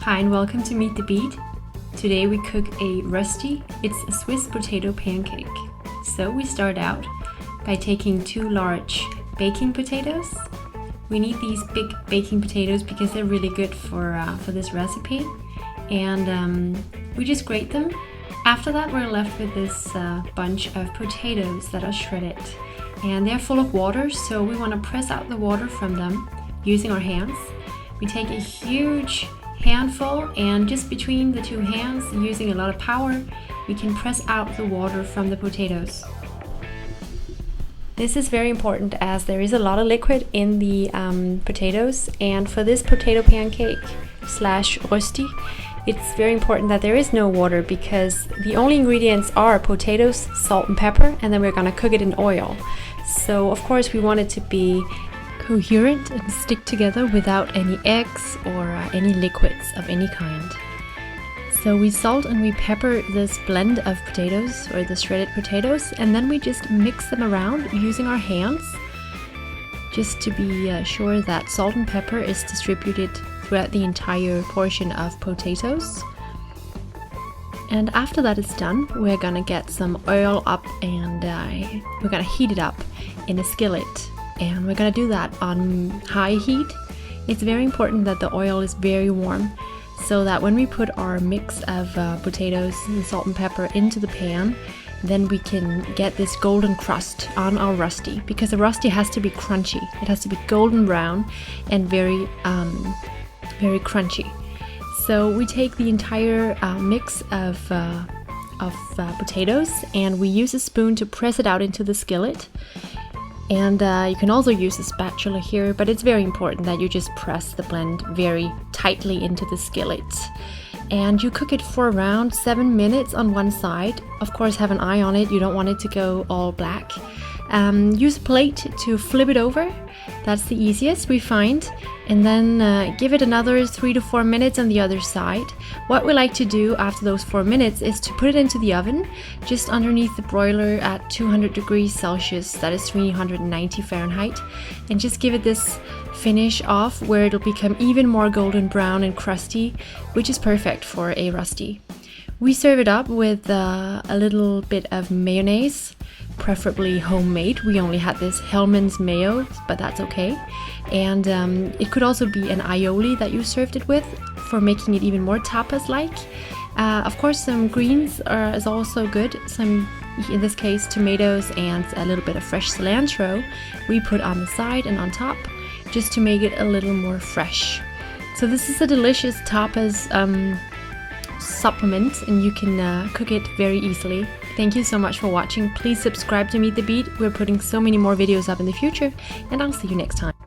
Hi and welcome to Meet the Beat. Today we cook a Rösti. It's a Swiss potato pancake. So we start out by taking 2 large baking potatoes. We need these big baking potatoes because they're really good for this recipe. And we just grate them. After that we're left with this bunch of potatoes that are shredded. And they're full of water, so we want to press out the water from them using our hands. We take a huge handful, and just between the 2 hands, using a lot of power, we can press out the water from the potatoes. This is very important as there is a lot of liquid in the potatoes, and for this potato pancake slash Rösti, it's very important that there is no water because the only ingredients are potatoes, salt and pepper, and then we're gonna cook it in oil. So of course we want it to be coherent and stick together without any eggs or any liquids of any kind. So we salt and we pepper this blend of potatoes or the shredded potatoes, and then we just mix them around using our hands just to be sure that salt and pepper is distributed throughout the entire portion of potatoes. And after that is done, we're gonna get some oil up and we're gonna heat it up in a skillet. And we're gonna do that on high heat. It's very important that the oil is very warm so that when we put our mix of potatoes and salt and pepper into the pan, then we can get this golden crust on our Rösti, because the Rösti has to be crunchy. It has to be golden brown and very crunchy. So we take the entire mix of potatoes and we use a spoon to press it out into the skillet. And you can also use a spatula here, but it's very important that you just press the blend very tightly into the skillet. And you cook it for around 7 minutes on one side. Of course, have an eye on it. You don't want it to go all black. Use a plate to flip it over. That's the easiest we find. And then give it another 3 to 4 minutes on the other side. What we like to do after those 4 minutes is to put it into the oven just underneath the broiler at 200 degrees Celsius, that is 390 Fahrenheit, and just give it this finish off where it'll become even more golden brown and crusty, which is perfect for a Rösti. We serve it up with a little bit of mayonnaise, preferably homemade. We only had this Hellmann's mayo, but that's okay. And it could also be an aioli that you served it with for making it even more tapas-like. Of course, some greens is also good. Some, in this case, tomatoes and a little bit of fresh cilantro we put on the side and on top just to make it a little more fresh. So this is a delicious tapas supplement, and you can cook it very easily. Thank you so much for watching. Please subscribe to Meet the Beat. We're putting so many more videos up in the future, and I'll see you next time.